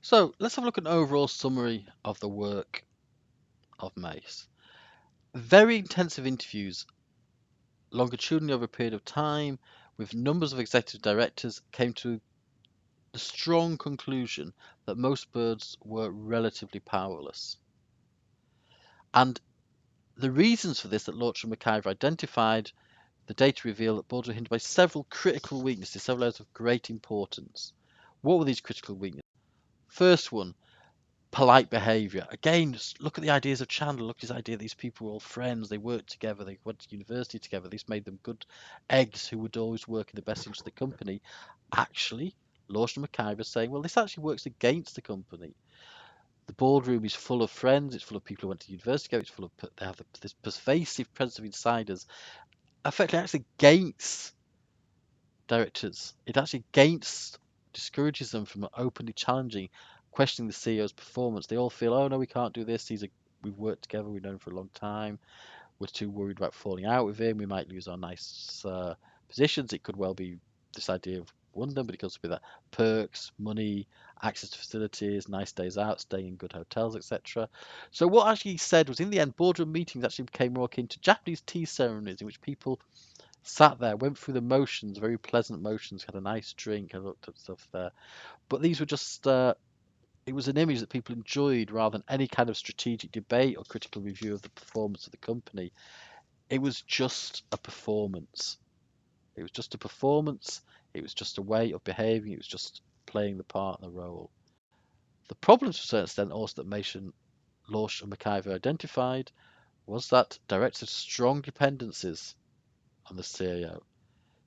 So let's have a look at an overall summary of the work of Mace. Very intensive interviews, longitudinally over a period of time, with numbers of executive directors, came to the strong conclusion that most boards were relatively powerless. And the reasons for this that Lorcher and McIver identified, the data revealed that boards were hindered by several critical weaknesses, several areas of great importance. What were these critical weaknesses? First one, polite behaviour. Again, just look at the ideas of Chandler. Look at his idea that these people were all friends. They worked together. They went to university together. This made them good eggs who would always work in the best interest of the company. Actually, Lawson and McIver saying, well, this actually works against the company. The boardroom is full of friends. It's full of people who went to university together. It's full of they have this pervasive presence of insiders. Effectively, actually against directors. It actually against discourages them from openly challenging, questioning the CEO's performance. They all feel, oh no, we can't do this. We've worked together. We've known him for a long time. We're too worried about falling out with him. We might lose our nice positions. It could well be this idea of wonder, but it could also be that perks, money, access to facilities, nice days out, staying in good hotels, etc. So what actually he said was, in the end, boardroom meetings actually became more akin to Japanese tea ceremonies in which people sat there, went through the motions, very pleasant motions, had a nice drink, and looked at stuff there. But these were just, it was an image that people enjoyed rather than any kind of strategic debate or critical review of the performance of the company. It was just a performance. It was just a performance. It was just a way of behaving. It was just playing the part and the role. The problems, to a certain extent, also that Mason, Lorsch, and McIver identified was that directors had strong dependencies on the CEO.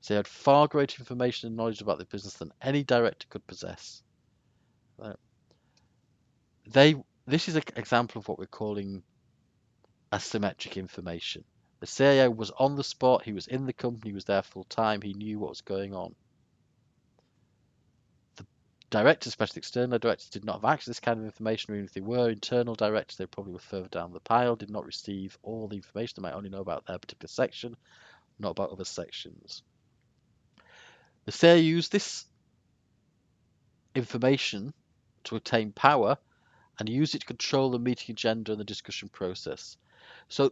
So they had far greater information and knowledge about the business than any director could possess. This is an example of what we're calling asymmetric information. The CEO was on the spot, he was in the company, he was there full time, he knew what was going on. The directors, especially external directors, did not have access to this kind of information, or even if they were internal directors, they probably were further down the pile, did not receive all the information. They might only know about their particular section, not about other sections. The CEO used this information to attain power and use it to control the meeting agenda and the discussion process. So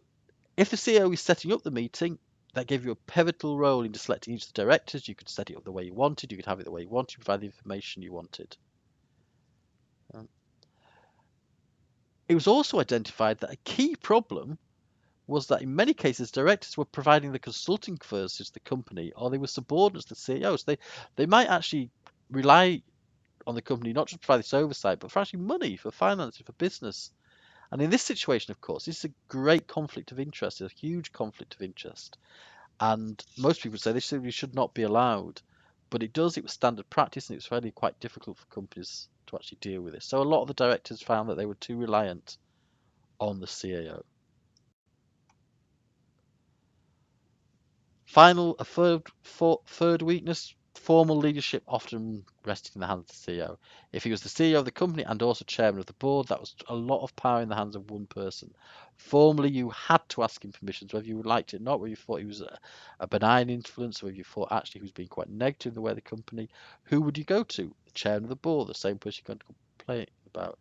if the CEO is setting up the meeting, that gave you a pivotal role in selecting each of the directors. You could set it up the way you wanted, you could have it the way you wanted, provide the information you wanted. It was also identified that a key problem was that in many cases directors were providing the consulting services to the company, or they were subordinates to the CEOs. They might actually rely on the company not just to provide this oversight, but for actually money, for finances, for business. And in this situation, of course, this is a great conflict of interest, a huge conflict of interest. And most people say this simply should not be allowed. But it does, it was standard practice, and it was really quite difficult for companies to actually deal with this. So a lot of the directors found that they were too reliant on the CAO. A third weakness, formal leadership often rested in the hands of the CEO. If he was the CEO of the company and also chairman of the board, that was a lot of power in the hands of one person. Formally, you had to ask him permissions, whether you liked it or not, whether you thought he was a benign influence, whether you thought actually he was being quite negative in the way of the company. Who would you go to? The chairman of the board, the same person you're going to complain about.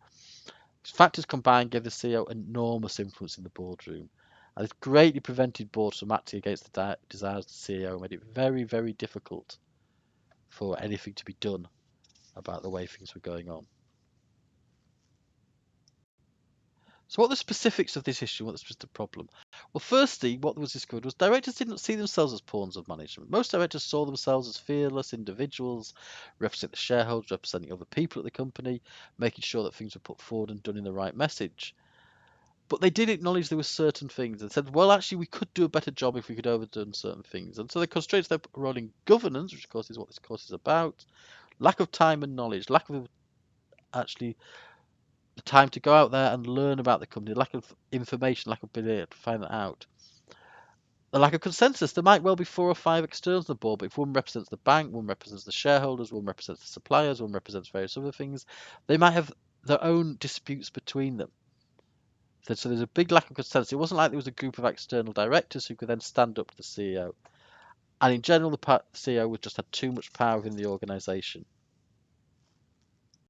These factors combined gave the CEO enormous influence in the boardroom. And this greatly prevented boards from acting against the desires of the CEO and made it very, very difficult for anything to be done about the way things were going on. So what are the specifics of this issue? What's the problem? Well, firstly, what was discovered was directors didn't see themselves as pawns of management. Most directors saw themselves as fearless individuals, representing the shareholders, representing other people at the company, making sure that things were put forward and done in the right message. But they did acknowledge there were certain things and said, well, actually, we could do a better job if we could overdone certain things. And so they concentrated their role in governance, which of course is what this course is about, lack of time and knowledge, lack of actually the time to go out there and learn about the company, lack of information, lack of ability to find that out. The lack of consensus. There might well be 4 or 5 externals on the board, but if one represents the bank, one represents the shareholders, one represents the suppliers, one represents various other things, they might have their own disputes between them. So there's a big lack of consensus. It wasn't like there was a group of external directors who could then stand up to the CEO. And in general, the CEO would just had too much power within the organisation.